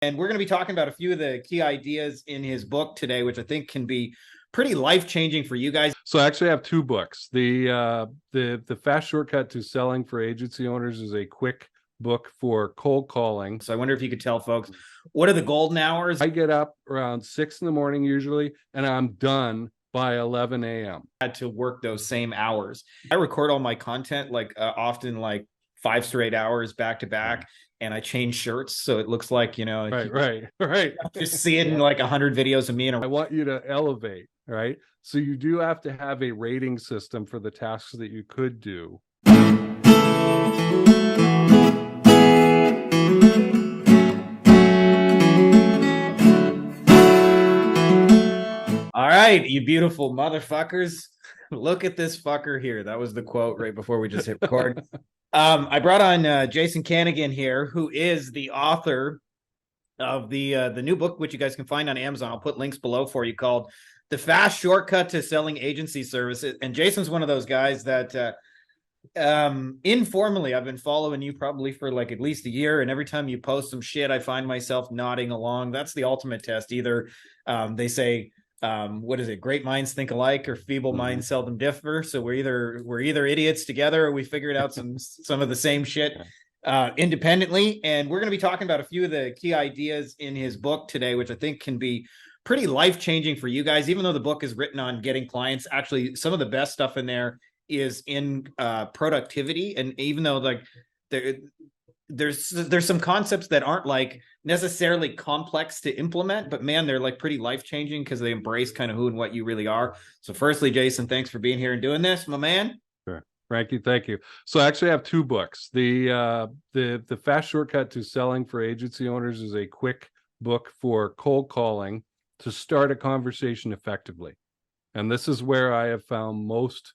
And we're going to be talking about a few of the key ideas in his book today, which I think can be pretty life-changing for you guys. So I actually have two books. The Fast Shortcut to Selling for Agency Owners is a quick book for cold calling. So I wonder if you could tell folks, what are the golden hours? I get up around 6 in the morning usually, and I'm done by 11 a.m. Had to work those same hours. I record all my content often like 5 straight hours back to back, and I change shirts so it looks like, Right. Just seeing like 100 videos of me. I want you to elevate, right? So you do have to have a rating system for the tasks that you could do. All right, you beautiful motherfuckers. Look at this fucker here. That was the quote right before we just hit record. I brought on Jason Kanigan here, who is the author of the new book, which you guys can find on Amazon. I'll put links below for you, called The Fast Shortcut to Selling Agency Services. And Jason's one of those guys that informally, I've been following you probably for like at least a year. And every time you post some shit, I find myself nodding along. That's the ultimate test. Either they say, what is it? Great minds think alike, or feeble minds seldom differ. So we're either idiots together, or we figured out some of the same shit independently. And we're going to be talking about a few of the key ideas in his book today, which I think can be pretty life-changing for you guys. Even though the book is written on getting clients, actually some of the best stuff in there is in productivity. And even though like there's some concepts that aren't like necessarily complex to implement, but man, they're like pretty life-changing because they embrace kind of who and what you really are. So firstly, Jason, thanks for being here and doing this, my man. Sure. Frankie, thank you. So I actually have two books. The Fast Shortcut to Selling for Agency Owners is a quick book for cold calling to start a conversation effectively. And this is where I have found most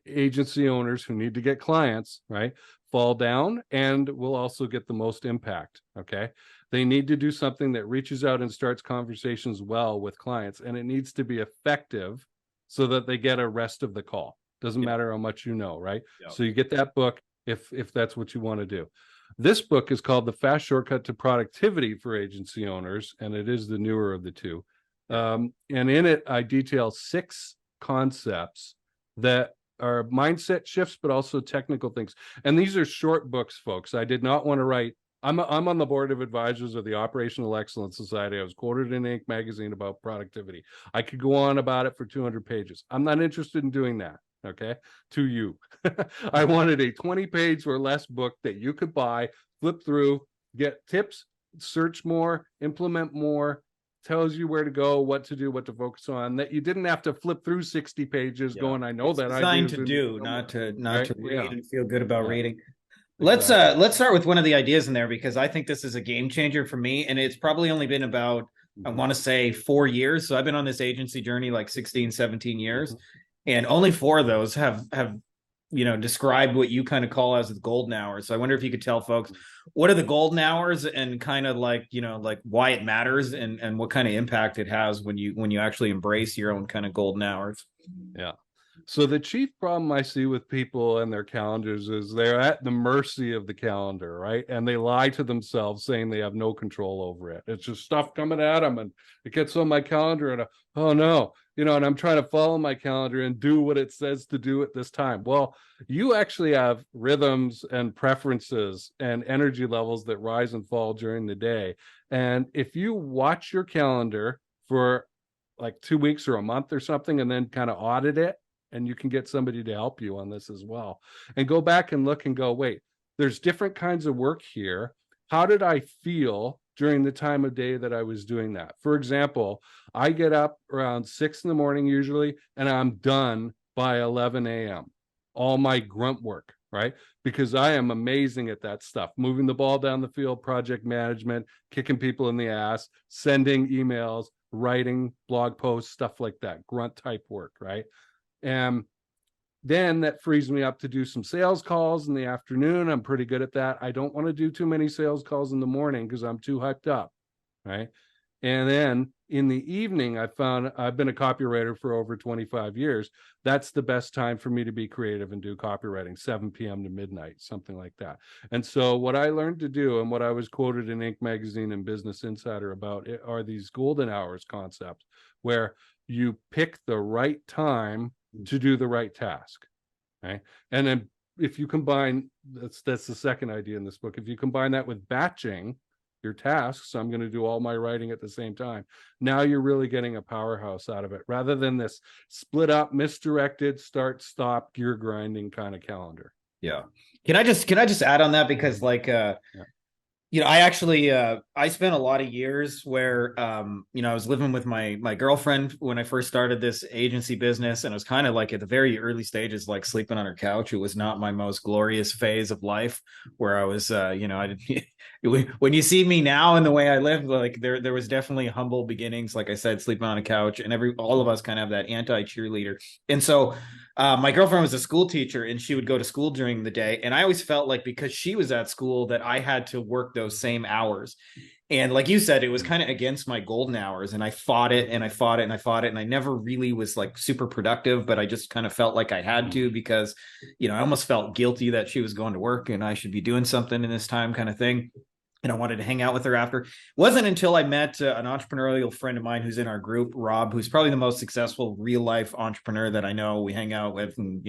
agency owners who need to get clients, right, fall down and will also get the most impact. Okay. They need to do something that reaches out and starts conversations well with clients, and it needs to be effective so that they get a rest of the call. Doesn't matter how much you know, right? So you get that book if that's what you want to do. This book is called The Fast Shortcut to Productivity for Agency Owners, and it is the newer of the two. And in it, I detail 6 concepts that are mindset shifts, but also technical things. And these are short books, folks. I did not want to write. I'm on the board of advisors of the Operational Excellence Society. I was quoted in Inc. magazine about productivity. I could go on about it for 200 pages. I'm not interested in doing that. Okay, to you. I wanted a 20-page or less book that you could buy, flip through, get tips, search more, implement more, tells you where to go, what to do, what to focus on, that you didn't have to flip through 60 pages going, I know it's that designed to do, not to read and feel good about reading. Exactly. Let's start with one of the ideas in there, because I think this is a game changer for me. And it's probably only been about, I want to say 4 years. So I've been on this agency journey like 16, 17 years. And only 4 of those have described what you kind of call as the golden hours. So I wonder if you could tell folks, what are the golden hours, and kind of like why it matters, and what kind of impact it has when you actually embrace your own kind of golden hours. Yeah. So the chief problem I see with people and their calendars is they're at the mercy of the calendar, right? And they lie to themselves saying they have no control over it. It's just stuff coming at them, and it gets on my calendar, and oh no, and I'm trying to follow my calendar and do what it says to do at this time. Well, you actually have rhythms and preferences and energy levels that rise and fall during the day. And if you watch your calendar for like 2 weeks or a month or something, and then kind of audit it, and you can get somebody to help you on this as well, and go back and look and go, wait, there's different kinds of work here. How did I feel during the time of day that I was doing that? For example, I get up around 6 in the morning usually, and I'm done by 11 a.m. All my grunt work, right? Because I am amazing at that stuff. Moving the ball down the field, project management, kicking people in the ass, sending emails, writing blog posts, stuff like that, grunt type work, right? And then that frees me up to do some sales calls in the afternoon. I'm pretty good at that. I don't want to do too many sales calls in the morning because I'm too hyped up, right? And then in the evening, I've been a copywriter for over 25 years. That's the best time for me to be creative and do copywriting, 7 p.m. to midnight, something like that. And so what I learned to do, and what I was quoted in Inc. magazine and Business Insider about, are these golden hours concepts, where you pick the right time to do the right task. Okay. And then if you combine, that's the second idea in this book, if you combine that with batching your tasks, I'm going to do all my writing at the same time. Now you're really getting a powerhouse out of it, rather than this split up, misdirected, start, stop, gear grinding kind of calendar. Yeah. Can I just add on that? Because like, I actually I spent a lot of years where I was living with my girlfriend when I first started this agency business, and it was kind of like at the very early stages, like sleeping on her couch. It was not my most glorious phase of life, where I was I didn't when you see me now and the way I live, like there was definitely humble beginnings, like I said, sleeping on a couch, and all of us kind of have that anti-cheerleader. And so my girlfriend was a school teacher, and she would go to school during the day. And I always felt like because she was at school that I had to work those same hours. And like you said, it was kind of against my golden hours. And I fought it and I fought it and I fought it. And I never really was like super productive, but I just kind of felt like I had to, because, I almost felt guilty that she was going to work and I should be doing something in this time, kind of thing. And I wanted to hang out with her after. It wasn't until I met an entrepreneurial friend of mine who's in our group, Rob, who's probably the most successful real life entrepreneur that I know. We hang out with and,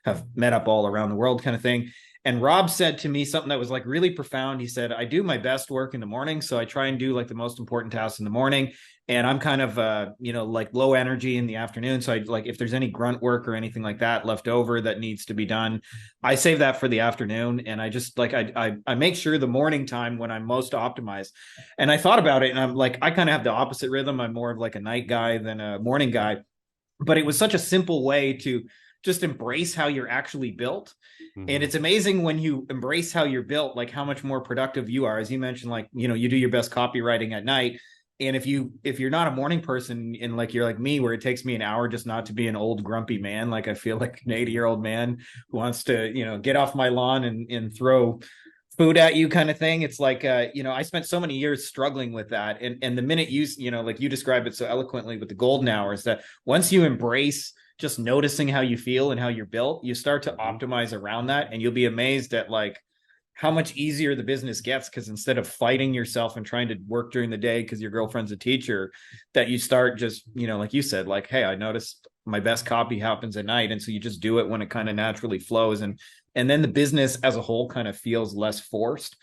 have met up all around the world, kind of thing. And Rob said to me something that was like really profound. He said, I do my best work in the morning. So I try and do like the most important tasks in the morning. And I'm kind of, like low energy in the afternoon. So I like, if there's any grunt work or anything like that left over that needs to be done, I save that for the afternoon. And I just like, I make sure the morning time when I'm most optimized. And I thought about it, and I'm like, I kind of have the opposite rhythm. I'm more of like a night guy than a morning guy. But it was such a simple way to just embrace how you're actually built. Mm-hmm. And it's amazing when you embrace how you're built, like how much more productive you are. As you mentioned, like, you do your best copywriting at night. And if you're not a morning person, and like you're like me, where it takes me an hour just not to be an old grumpy man, like I feel like an 80-year-old man who wants to, get off my lawn and throw food at you, kind of thing. It's like, I spent so many years struggling with that. And the minute like you described it so eloquently with the golden hours, that once you embrace just noticing how you feel and how you're built, you start to optimize around that. And you'll be amazed at like how much easier the business gets, because instead of fighting yourself and trying to work during the day because your girlfriend's a teacher, that you start just, like you said, like, hey, I noticed my best copy happens at night. And so you just do it when it kind of naturally flows. And then the business as a whole kind of feels less forced.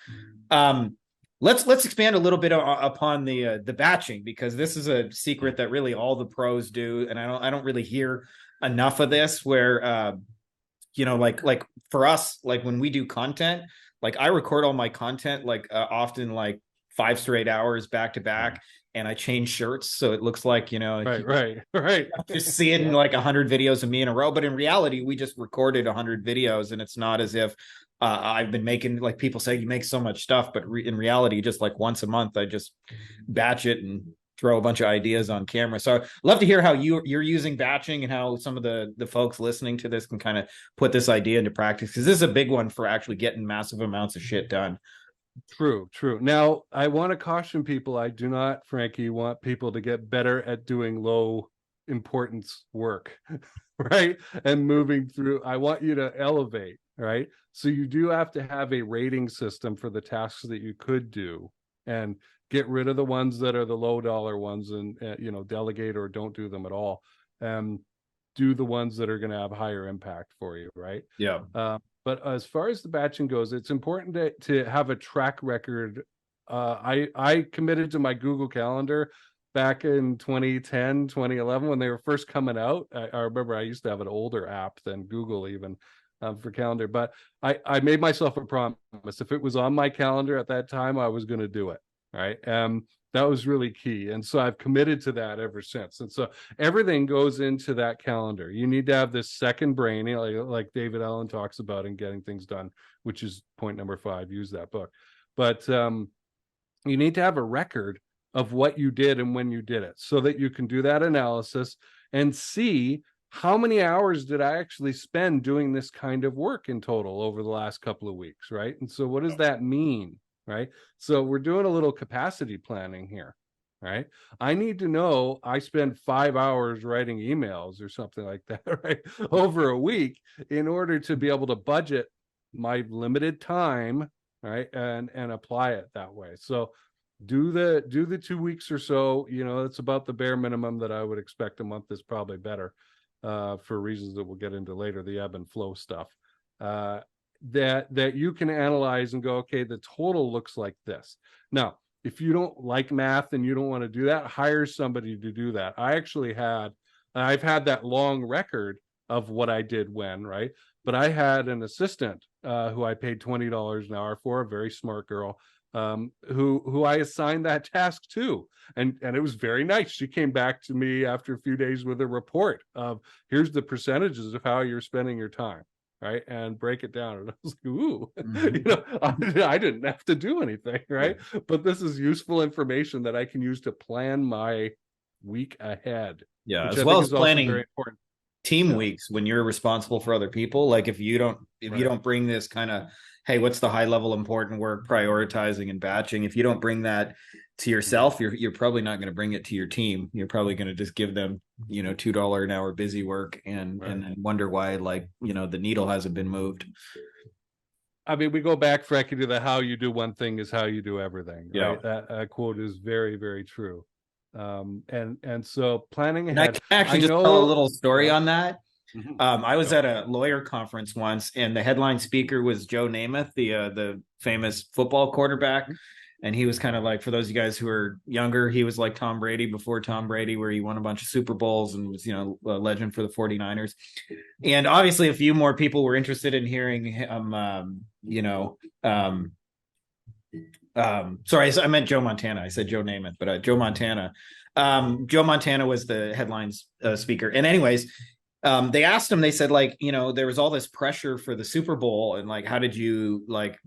Let's expand a little bit upon the batching, because this is a secret that really all the pros do. And I don't really hear enough of this, where, like for us, like when we do content, like I record all my content, like often like 5 straight hours back to back, and I change shirts. So it looks like, right. Just seeing like 100 videos of me in a row. But in reality, we just recorded 100 videos, and it's not as if I've been making, like people say, you make so much stuff, but in reality, just like once a month, I just batch it and throw a bunch of ideas on camera. So I'd love to hear how you're using batching, and how some of the folks listening to this can kind of put this idea into practice, because this is a big one for actually getting massive amounts of shit done. True. Now, I want to caution people. I do not, Frankie, want people to get better at doing low importance work, right? And moving through. I want you to elevate, right? So you do have to have a rating system for the tasks that you could do, and get rid of the ones that are the low dollar ones, and delegate or don't do them at all. Do the ones that are going to have higher impact for you, right? Yeah. But as far as the batching goes, it's important to have a track record. I committed to my Google Calendar back in 2010, 2011, when they were first coming out. I remember I used to have an older app than Google even for calendar, but I made myself a promise. If it was on my calendar at that time, I was going to do it, right? That was really key. And so I've committed to that ever since. And so everything goes into that calendar. You need to have this second brain, like David Allen talks about in Getting Things Done, which is point number 5. Use that book. But you need to have a record of what you did and when you did it, so that you can do that analysis and see how many hours did I actually spend doing this kind of work in total over the last couple of weeks, right? And so what does that mean? Right. So we're doing a little capacity planning here. right? I need to know I spend 5 hours writing emails or something like that, right? Over a week in order to be able to budget my limited time, right? And apply it that way. So do the 2 weeks or so, it's about the bare minimum that I would expect. A month is probably better, for reasons that we'll get into later, the ebb and flow stuff. That you can analyze and go, okay, the total looks like this. Now, if you don't like math and you don't want to do that, hire somebody to do that. I've had that long record of what I did when, right? But I had an assistant who I paid $20 an hour for, a very smart girl, who I assigned that task to. And it was very nice. She came back to me after a few days with a report of, here's the percentages of how you're spending your time, right? And break it down. And I was like, ooh, I didn't have to do anything, right? But this is useful information that I can use to plan my week ahead. Yeah, which as I well think as is also planning very important. team weeks when you're responsible for other people. Like if you don't bring this kind of, hey, what's the high level important work, prioritizing and batching, if you don't bring that to yourself, you're probably not going to bring it to your team. You're probably going to just give them, $2 an hour busy work and then wonder why, like, the needle hasn't been moved. I mean, we go back, Frankie, to the how you do one thing is how you do everything, right? Yeah. That quote is very, very true. And so planning And I ahead. can actually just tell a little story on that. I was at a lawyer conference once, and the headline speaker was Joe Namath, the famous football quarterback. And he was kind of like, for those of you guys who are younger, he was like Tom Brady before Tom Brady, where he won a bunch of Super Bowls and was, a legend for the 49ers. And obviously a few more people were interested in hearing him, sorry, I meant Joe Montana. I said Joe Namath, but Joe Montana. Joe Montana was the headlines speaker. And anyways, they asked him, they said, like, there was all this pressure for the Super Bowl, and like, how did you, like,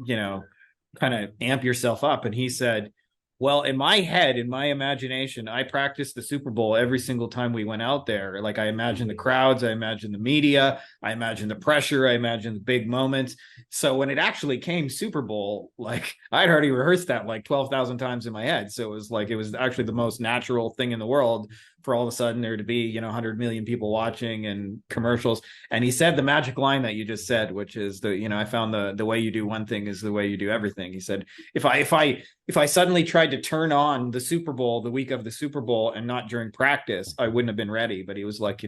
kind of amp yourself up? And he said, well, in my head, in my imagination, I practiced the Super Bowl every single time we went out there. Like, I imagine the crowds, I imagine the media, I imagine the pressure, I imagine the big moments. So when it actually came Super Bowl, like, I'd already rehearsed that like 12,000 times in my head. So it was actually the most natural thing in the world for all of a sudden there to be, 100 million people watching and commercials. And he said the magic line that you just said, which is I found the way you do one thing is the way you do everything. He said, if I suddenly tried to turn on the Super Bowl the week of the Super Bowl and not during practice, I wouldn't have been ready. But he was like,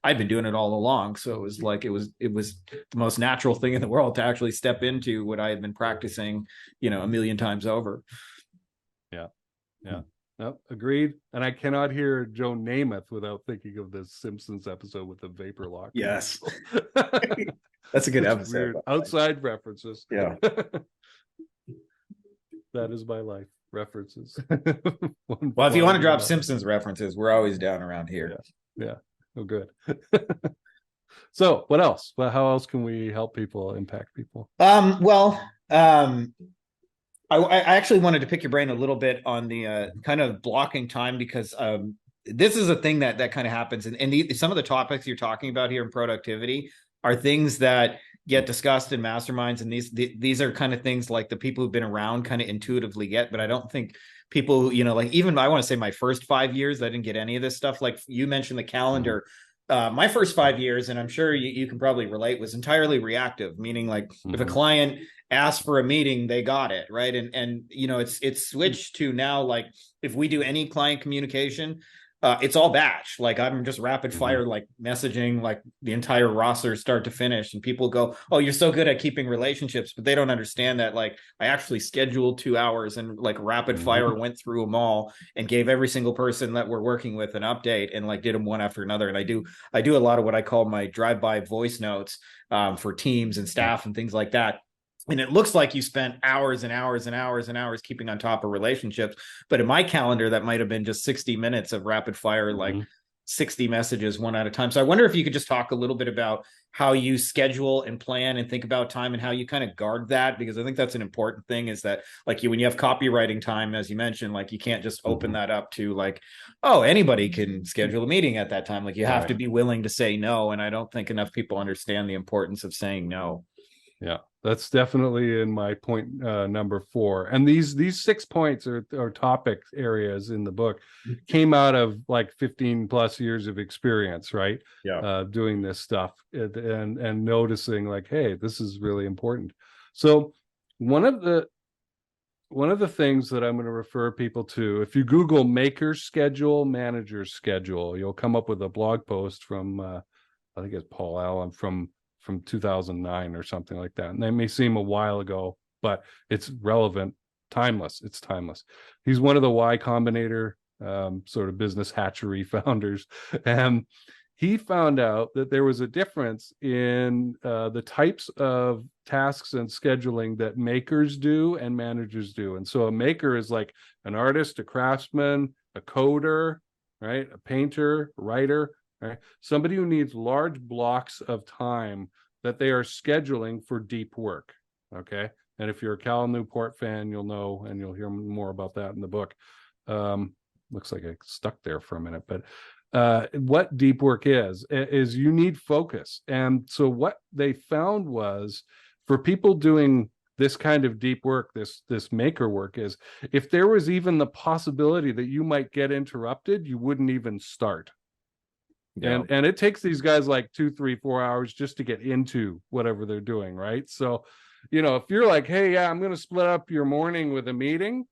I've been doing it all along. So it was like, it was the most natural thing in the world to actually step into what I had been practicing, a million times over. Yeah. Yeah. No, agreed. And I cannot hear Joe Namath without thinking of the Simpsons episode with the vapor lock. Yes. That's a good episode. Weird. Outside references. Yeah. That is my life. References. Well, if you want to drop Simpsons references, we're always down around here. Yeah. Oh, good. So what else? Well, how else can we help people, impact people? I actually wanted to pick your brain a little bit on the kind of blocking time, because this is a thing that kind of happens. And some of the topics you're talking about here in productivity are things that get discussed in masterminds. And these are kind of things like the people who've been around kind of intuitively get, but I don't think people, like even I want to say my first 5 years, I didn't get any of this stuff. Like you mentioned the calendar. My first 5 years, and I'm sure you can probably relate, was entirely reactive, meaning like if a client asked for a meeting, they got it, right? And it's switched to now, like if we do any client communication, it's all batch. Like I'm just rapid fire, like messaging like the entire roster start to finish, and people go, oh, you're so good at keeping relationships, but they don't understand that like I actually scheduled 2 hours and like rapid fire went through them all and gave every single person that we're working with an update and like did them one after another. And I do a lot of what I call my drive-by voice notes for teams and staff and things like that. And it looks like you spent hours and hours and hours and hours keeping on top of relationships. But in my calendar, that might have been just 60 minutes of rapid fire, like 60 messages one at a time. So I wonder if you could just talk a little bit about how you schedule and plan and think about time and how you kind of guard that, because I think that's an important thing, is that like when you have copywriting time, as you mentioned, like you can't just open that up to like, oh, anybody can schedule a meeting at that time. Like you have to be willing to say no. And I don't think enough people understand the importance of saying no. Yeah. That's definitely in my point number 4. And these 6 points or topic areas in the book came out of like 15 plus years of experience, right? Yeah. Doing this stuff and noticing like, hey, this is really important. So one of the things that I'm going to refer people to, if you Google maker schedule, manager schedule, you'll come up with a blog post from I think it's Paul Allen from 2009 or something like that. And that may seem a while ago, but it's relevant, timeless. It's timeless. He's one of the Y Combinator sort of business hatchery founders. And he found out that there was a difference in the types of tasks and scheduling that makers do and managers do. And so a maker is like an artist, a craftsman, a coder, right? A painter, writer, right? Somebody who needs large blocks of time that they are scheduling for deep work. Okay. And if you're a Cal Newport fan, you'll know, and you'll hear more about that in the book. Looks like I stuck there for a minute, but what deep work is you need focus. And so what they found was, for people doing this kind of deep work, this maker work, is if there was even the possibility that you might get interrupted, you wouldn't even start. Yeah. And it takes these guys like 2, 3, 4 hours just to get into whatever they're doing, right? So, if you're like, hey, yeah, I'm going to split up your morning with a meeting,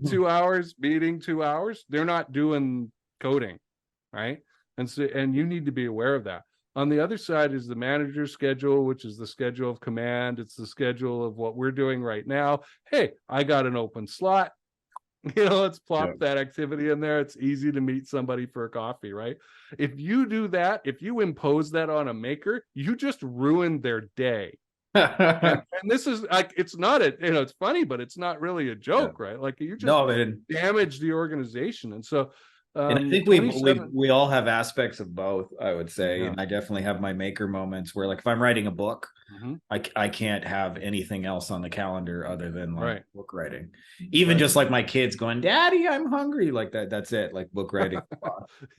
2 hours, meeting 2 hours, they're not doing coding, right? And so, and you need to be aware of that. On the other side is the manager's schedule, which is the schedule of command. It's the schedule of what we're doing right now. Hey, I got an open slot. Let's plop that activity in there. It's easy to meet somebody for a coffee, right? If you do that, if you impose that on a maker, you just ruin their day. and this is like, it's not it's funny, but it's not really a joke, right? Like, you just damage the organization. And so and I think we all have aspects of both, I would say. And I definitely have my maker moments where, like, if I'm writing a book, I can't have anything else on the calendar other than like book writing. Even just like my kids going, Daddy, I'm hungry, like that. That's it, like book writing.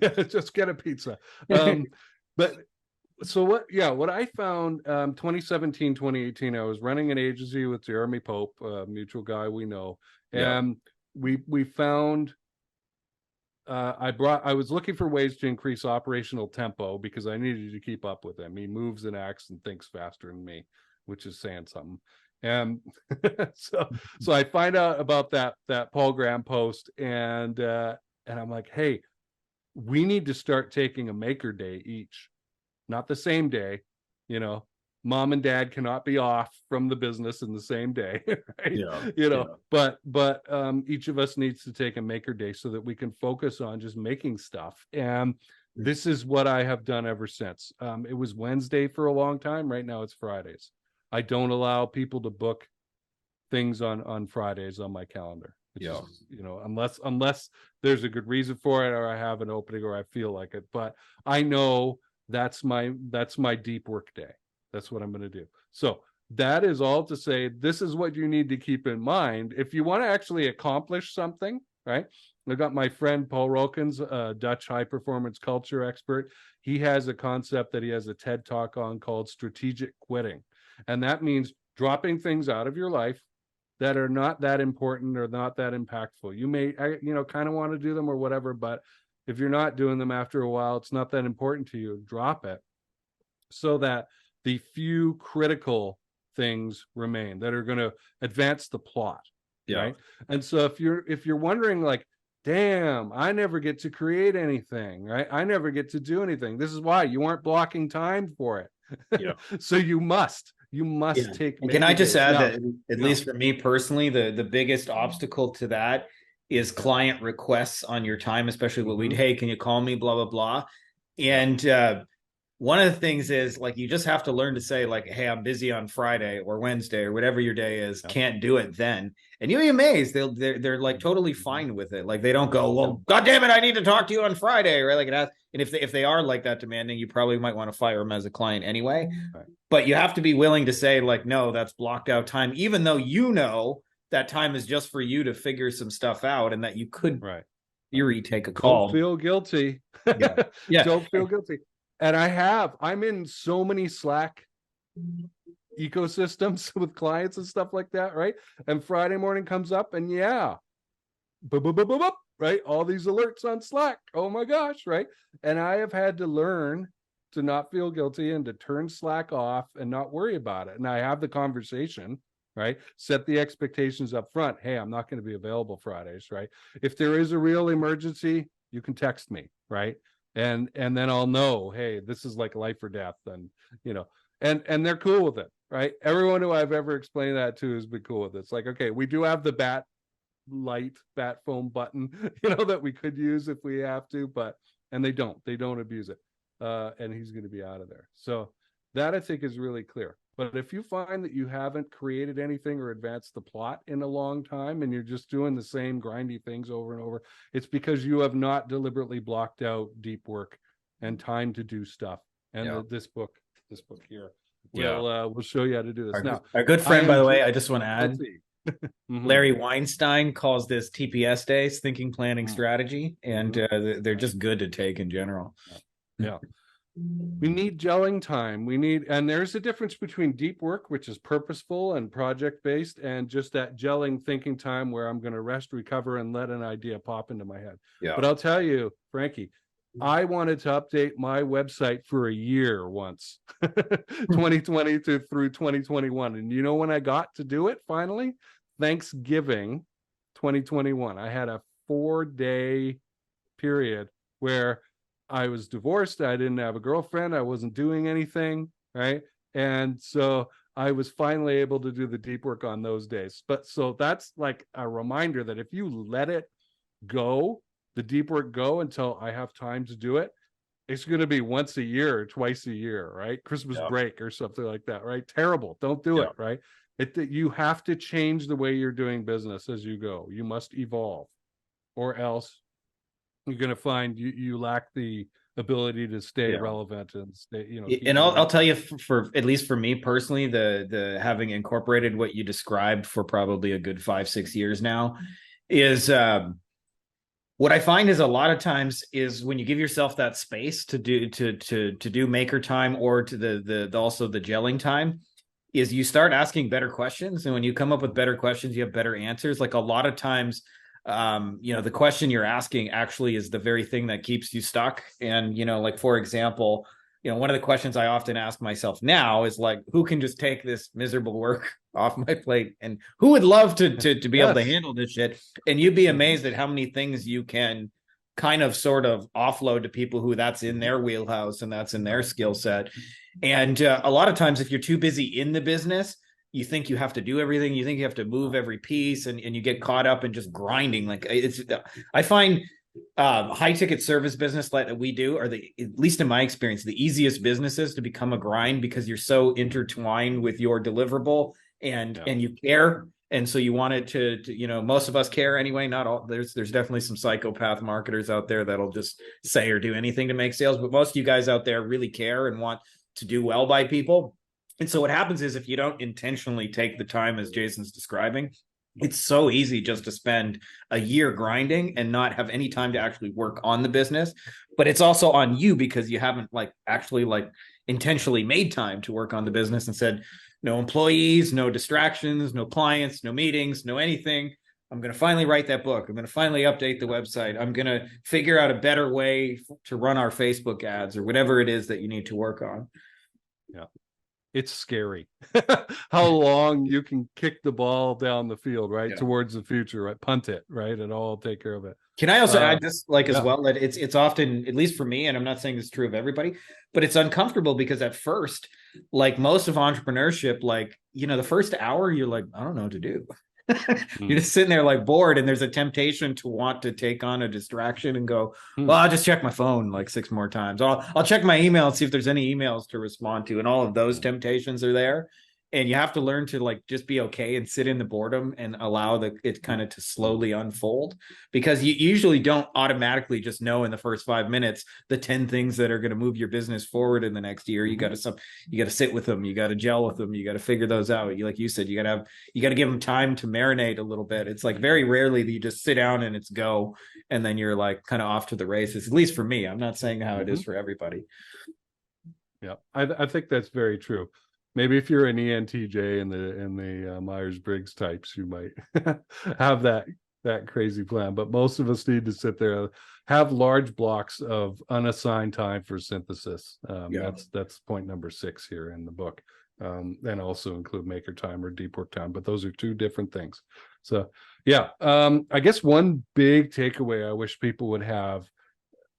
Just get a pizza. But so what I found, 2017, 2018, I was running an agency with Jeremy Pope, a mutual guy we know. And we found, I was looking for ways to increase operational tempo because I needed to keep up with him. He moves and acts and thinks faster than me, which is saying something. And so I find out about that Paul Graham post, and I'm like, hey, we need to start taking a maker day each, not the same day. Mom and dad cannot be off from the business in the same day, right? But each of us needs to take a maker day so that we can focus on just making stuff. And this is what I have done ever since. It was Wednesday for a long time. Right now it's Fridays. I don't allow people to book things on Fridays on my calendar. Unless there's a good reason for it, or I have an opening, or I feel like it. But I know that's my deep work day. That's what I'm going to do. So that is all to say, this is what you need to keep in mind if you want to actually accomplish something, right? I've got my friend Paul Rolkins, a Dutch high performance culture expert. He has a concept that he has a TED talk on called strategic quitting. And that means dropping things out of your life that are not that important or not that impactful. You may, kind of want to do them or whatever, but if you're not doing them after a while, it's not that important to you, drop it, so that the few critical things remain that are going to advance the plot. Right. And so if you're wondering, like, damn, I never get to create anything, right? I never get to do anything. This is why you aren't blocking time for it. So you must take. And can I just add that, at least for me personally, the biggest obstacle to that is client requests on your time, especially what we'd, hey, can you call me, blah, blah, blah. And one of the things is, like, you just have to learn to say, like, hey, I'm busy on Friday or Wednesday or whatever your day is, can't do it then. And you'll be amazed. They're like totally fine with it. Like, they don't go, well, God damn it, I need to talk to you on Friday, right? Like, and if they are like that demanding, you probably might want to fire them as a client anyway. Right. But you have to be willing to say, like, no, that's blocked out time, even though that time is just for you to figure some stuff out, and that you could take a call. Don't feel guilty. Don't feel guilty. And I'm in so many Slack ecosystems with clients and stuff like that, right? And Friday morning comes up and yeah, boop, boop, boop, boop, boop, right? All these alerts on Slack. Oh my gosh, right? And I have had to learn to not feel guilty and to turn Slack off and not worry about it. And I have the conversation, right? Set the expectations up front. Hey, I'm not going to be available Fridays, right? If there is a real emergency, you can text me, right? And then I'll know, hey, this is like life or death, and and they're cool with it, right? Everyone who I've ever explained that to has been cool with it. It's like, okay, we do have the bat phone button, that we could use if we have to, and they don't abuse it. And he's going to be out of there. So that I think is really clear. But if you find that you haven't created anything or advanced the plot in a long time and you're just doing the same grindy things over and over, it's because you have not deliberately blocked out deep work and time to do stuff. And this book here will show you how to do this. Our good friend, by the way, I just want to add, Larry Weinstein calls this TPS days, thinking, planning, strategy, and they're just good to take in general. Yeah. We need gelling time. And there's a difference between deep work, which is purposeful and project-based, and just that gelling thinking time where I'm going to rest, recover, and let an idea pop into my head. Yeah. But I'll tell you, Frankie, I wanted to update my website for a year once, 2020 through 2021. And you know when I got to do it finally? Thanksgiving 2021. I had a 4-day period where I was divorced. I didn't have a girlfriend. I wasn't doing anything, right? And so I was finally able to do the deep work on those days. But so that's like a reminder that if you let it go, the deep work go until I have time to do it, it's going to be once a year or twice a year, right? Christmas break or something like that, right? Terrible. Don't do it, right? You have to change the way you're doing business as you go. You must evolve, or else you're going to find you lack the ability to stay relevant and stay, and I'll tell you, for at least for me personally, the having incorporated what you described for probably a good 5-6 years now is what I find is a lot of times is when you give yourself that space to do maker time, or to the also the gelling time, is you start asking better questions. And when you come up with better questions, you have better answers. Like a lot of times, the question you're asking actually is the very thing that keeps you stuck. And, like, for example, one of the questions I often ask myself now is like, who can just take this miserable work off my plate, and who would love to be able to handle this shit? And you'd be amazed at how many things you can kind of sort of offload to people who that's in their wheelhouse and that's in their skill set. And a lot of times, if you're too busy in the business, you think you have to do everything. You think you have to move every piece, and you get caught up in just grinding. Like I find high ticket service business like that we do are at least in my experience, the easiest businesses to become a grind, because you're so intertwined with your deliverable and you care. And so you want it to most of us care anyway. Not all, there's definitely some psychopath marketers out there that'll just say or do anything to make sales, but most of you guys out there really care and want to do well by people. And so what happens is, if you don't intentionally take the time, as Jason's describing, it's so easy just to spend a year grinding and not have any time to actually work on the business. But it's also on you, because you haven't actually intentionally made time to work on the business and said, no employees, no distractions, no clients, no meetings, no anything. I'm going to finally write that book. I'm going to finally update the website. I'm going to figure out a better way to run our Facebook ads, or whatever it is that you need to work on. Yeah. It's scary how long you can kick the ball down the field, right? Towards the future, right? Punt it, right? And I'll take care of it. Can I also add just as well that it's often, at least for me, and I'm not saying it's true of everybody, but it's uncomfortable because at first, like most of entrepreneurship, the first hour, you're like, I don't know what to do. You're just sitting there bored, and there's a temptation to want to take on a distraction and go, well, I'll just check my phone 6 more times. I'll check my email and see if there's any emails to respond to. And all of those temptations are there. And you have to learn to just be okay and sit in the boredom and allow it kind of to slowly unfold, because you usually don't automatically just know in the first 5 minutes the 10 things that are going to move your business forward in the next year. You got to sit with them, you got to gel with them, you got to figure those out. Like you said, you got to give them time to marinate a little bit. It's very rarely that you just sit down and it's go, and then you're kind of off to the races. At least for me, I'm not saying how it is for everybody. Yeah, I think that's very true. maybe if you're an ENTJ in the Myers-Briggs types, you might have that crazy plan. But most of us need to sit there, have large blocks of unassigned time for synthesis. That's point number 6 here in the book. And also include maker time or deep work time, but those are 2 different things. So yeah, I guess one big takeaway I wish people would have,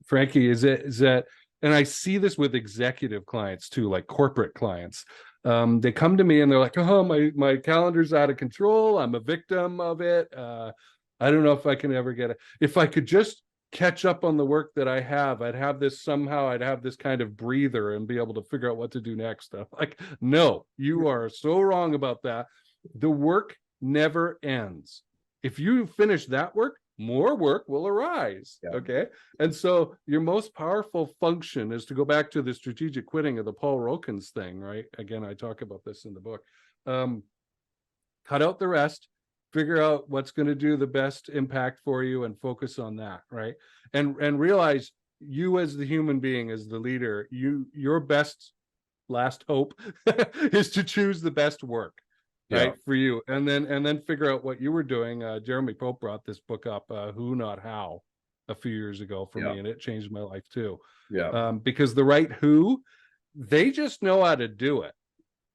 Frankie, is that, and I see this with executive clients too, like corporate clients. They come to me and they're like, oh, my calendar's out of control. I'm a victim of it. I don't know if I can ever get it. If I could just catch up on the work that I have, I'd have this kind of breather and be able to figure out what to do next. I'm like, no, you are so wrong about that. The work never ends. If you finish that work, more work will arise. Yeah. Okay. And so your most powerful function is to go back to the strategic quitting of the Paul Wilkins thing, right? Again, I talk about this in the book. Cut out the rest, figure out what's going to do the best impact for you and focus on that, right? And realize you as the human being, as the leader, your best last hope is to choose the best work. Right, for you, and then figure out what you were doing. Jeremy Pope brought this book up, Who Not How, a few years ago for me, and it changed my life too. Because the right who, they just know how to do it.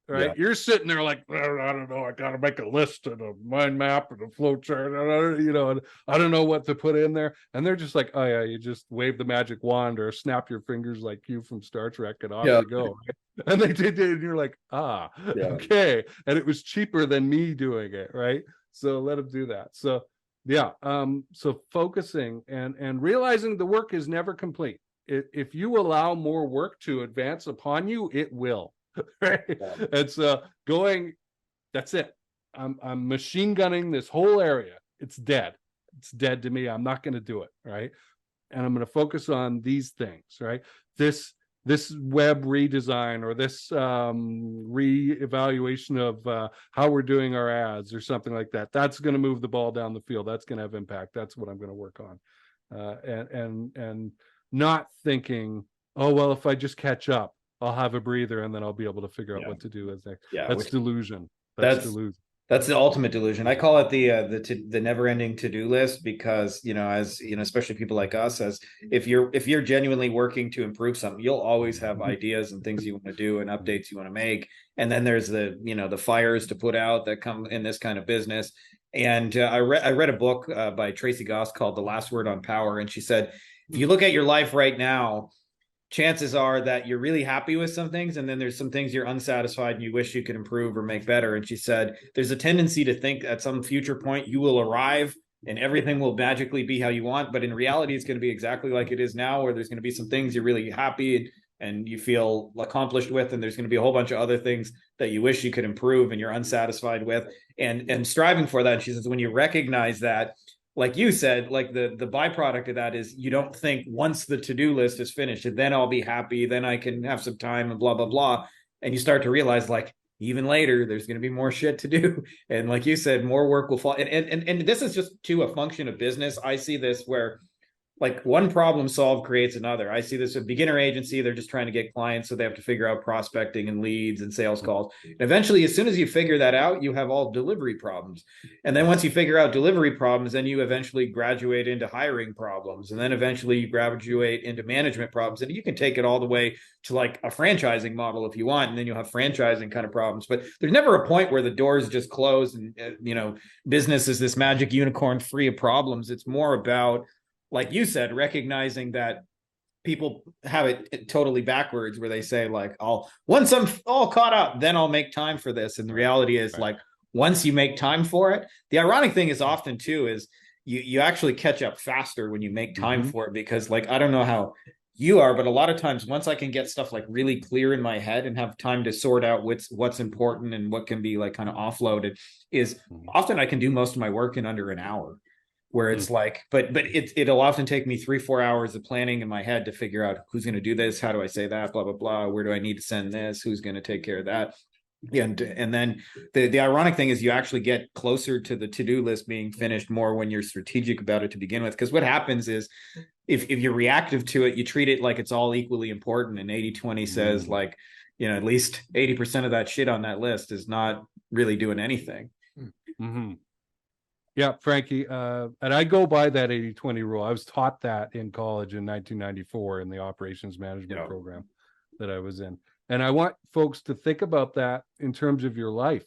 Right, you're sitting there like, I don't know, I got to make a list and a mind map and a flow chart, and I don't know what to put in there, and they're just like, oh yeah, you just wave the magic wand or snap your fingers like Q from Star Trek and off you go. Right? And they did it, and you're like, okay, and it was cheaper than me doing it, right? So let them do that. So so focusing and realizing the work is never complete. If you allow more work to advance upon you, it will. Right. And so that's it. I'm machine gunning this whole area. It's dead to me. I'm not going to do it. Right. And I'm going to focus on these things. Right. This web redesign or this re-evaluation of how we're doing our ads or something like that. That's going to move the ball down the field. That's going to have impact. That's what I'm going to work on. And not thinking, oh, well, if I just catch up, I'll have a breather and then I'll be able to figure out what to do as next. That's delusion. That's delusion. That's the ultimate delusion. I call it the never-ending to-do list because, as especially people like us, as if you're genuinely working to improve something, you'll always have ideas and things you want to do and updates you want to make. And then there's the fires to put out that come in this kind of business. And I read a book by Tracy Goss called The Last Word on Power, and she said, if you look at your life right now, chances are that you're really happy with some things, and then there's some things you're unsatisfied and you wish you could improve or make better. And she said, there's a tendency to think at some future point you will arrive and everything will magically be how you want. But in reality, it's going to be exactly like it is now, where there's going to be some things you're really happy and you feel accomplished with, and there's going to be a whole bunch of other things that you wish you could improve and you're unsatisfied with, and striving for that. And she says, when you recognize that, like you said, like the byproduct of that is you don't think once the to-do list is finished, then I'll be happy, then I can have some time and blah, blah, blah. And you start to realize, like, even later, there's going to be more shit to do. And like you said, more work will fall. And this is just a function of business. I see this where, like, one problem solved creates another. I see this with beginner agency. They're just trying to get clients, so they have to figure out prospecting and leads and sales calls. And eventually, as soon as you figure that out, you have all delivery problems. And then once you figure out delivery problems, then you eventually graduate into hiring problems. And then eventually you graduate into management problems. And you can take it all the way to like a franchising model if you want. And then you'll have franchising kind of problems. But there's never a point where the doors just close and, business is this magic unicorn free of problems. It's more about, like you said, recognizing that people have it totally backwards, where they say, like, once I'm all caught up, then I'll make time for this. And the reality is, like, once you make time for it, the ironic thing is often too, is you actually catch up faster when you make time for it, because, like, I don't know how you are, but a lot of times once I can get stuff like really clear in my head and have time to sort out what's important and what can be like kind of offloaded, is often I can do most of my work in under an hour. Where it's like, but it'll often take me 3-4 hours of planning in my head to figure out who's going to do this, how do I say that, blah, blah, blah, where do I need to send this, who's going to take care of that. And then the ironic thing is you actually get closer to the to-do list being finished more when you're strategic about it to begin with. Because what happens is if you're reactive to it, you treat it like it's all equally important. And 80-20 says, like, at least 80% of that shit on that list is not really doing anything. Mm-hmm. Yeah, Frankie. And I go by that 80-20 rule. I was taught that in college in 1994 in the operations management program that I was in. And I want folks to think about that in terms of your life.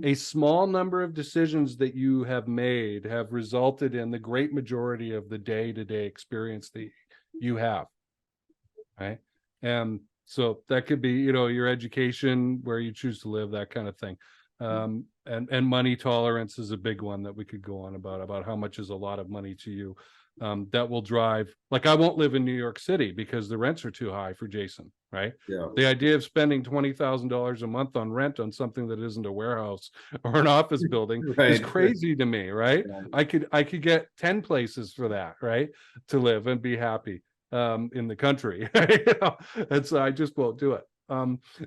A small number of decisions that you have made have resulted in the great majority of the day-to-day experience that you have, right? And so that could be, your education, where you choose to live, that kind of thing. And money tolerance is a big one that we could go on about how much is a lot of money to you. That will drive, like, I won't live in New York City because the rents are too high for Jason, right? Yeah. The idea of spending $20,000 a month on rent on something that isn't a warehouse or an office building is crazy to me, right? I could get 10 places for that, right, to live and be happy in the country. And so I just won't do it.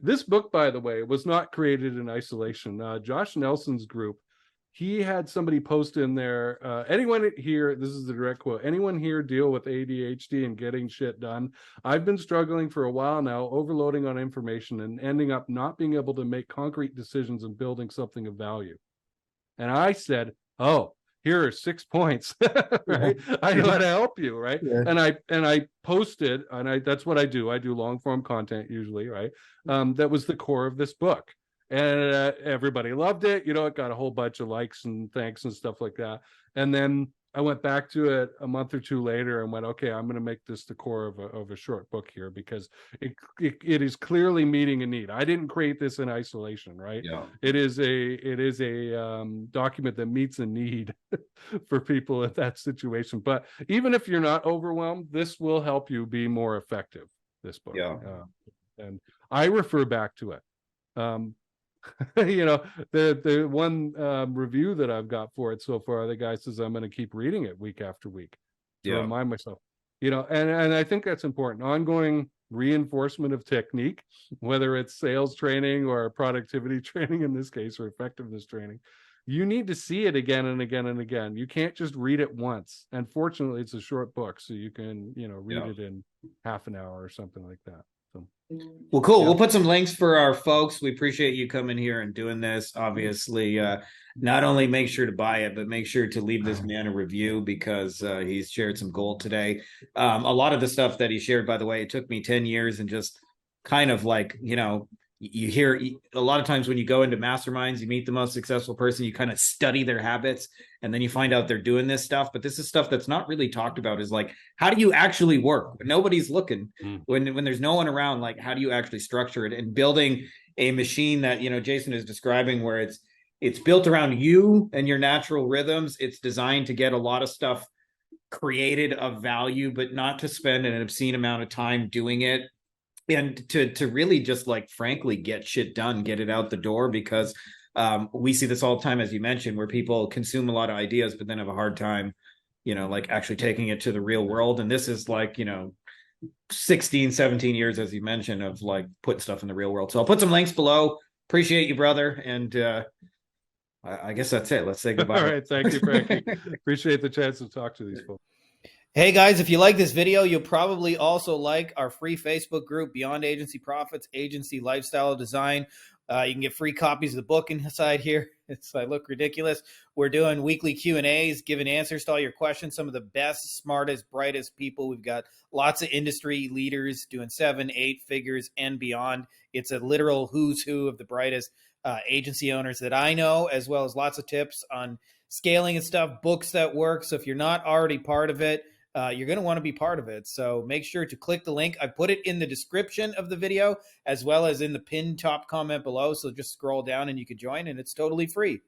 This book, by the way, was not created in isolation. Josh Nelson's group, he had somebody post in there, anyone here, this is the direct quote, anyone here deal with ADHD and getting shit done? I've been struggling for a while now, overloading on information and ending up not being able to make concrete decisions and building something of value. And I said, oh, here are 6 points, right? I know how to help you, right? Yeah. And I posted, and that's what I do. I do long form content usually, right? That was the core of this book. And everybody loved it. It got a whole bunch of likes and thanks and stuff like that. And then I went back to it a month or two later and went, okay, I'm going to make this the core of a short book here, because it is clearly meeting a need. I didn't create this in isolation, right? Yeah. It is a document that meets a need for people in that situation. But even if you're not overwhelmed, this will help you be more effective, this book. Yeah. And I refer back to it. The one review that I've got for it so far, the guy says I'm going to keep reading it week after week to remind myself, and I think that's important. Ongoing reinforcement of technique, whether it's sales training or productivity training in this case, or effectiveness training, you need to see it again and again and again. You can't just read it once. And fortunately, it's a short book, so you can read it in half an hour or something like that. Well, cool. Yeah. We'll put some links for our folks. We appreciate you coming here and doing this. Obviously, not only make sure to buy it, but make sure to leave this man a review, because he's shared some gold today. A lot of the stuff that he shared, by the way, it took me 10 years and just kind of like, you hear a lot of times when you go into masterminds, you meet the most successful person, you kind of study their habits, and then you find out they're doing this stuff. But this is stuff that's not really talked about, is like, how do you actually work when nobody's looking, when there's no one around? Like, how do you actually structure it, and building a machine that, Jason is describing, where it's built around you and your natural rhythms. It's designed to get a lot of stuff created of value, but not to spend an obscene amount of time doing it. And to really just, like, frankly, get shit done, get it out the door, because we see this all the time, as you mentioned, where people consume a lot of ideas, but then have a hard time, like actually taking it to the real world. And this is like, 16, 17 years, as you mentioned, of like putting stuff in the real world. So I'll put some links below. Appreciate you, brother. And I guess that's it. Let's say goodbye. All right. Thank you, Frankie. Appreciate the chance to talk to these folks. Hey guys, if you like this video, you'll probably also like our free Facebook group, Beyond Agency Profits, Agency Lifestyle Design. You can get free copies of the book inside here. I look ridiculous. We're doing weekly Q&As, giving answers to all your questions. Some of the best, smartest, brightest people. We've got lots of industry leaders doing 7, 8 figures and beyond. It's a literal who's who of the brightest agency owners that I know, as well as lots of tips on scaling and stuff, books that work. So if you're not already part of it, you're going to want to be part of it. So make sure to click the link. I put it in the description of the video, as well as in the pinned top comment below. So just scroll down and you can join, and it's totally free.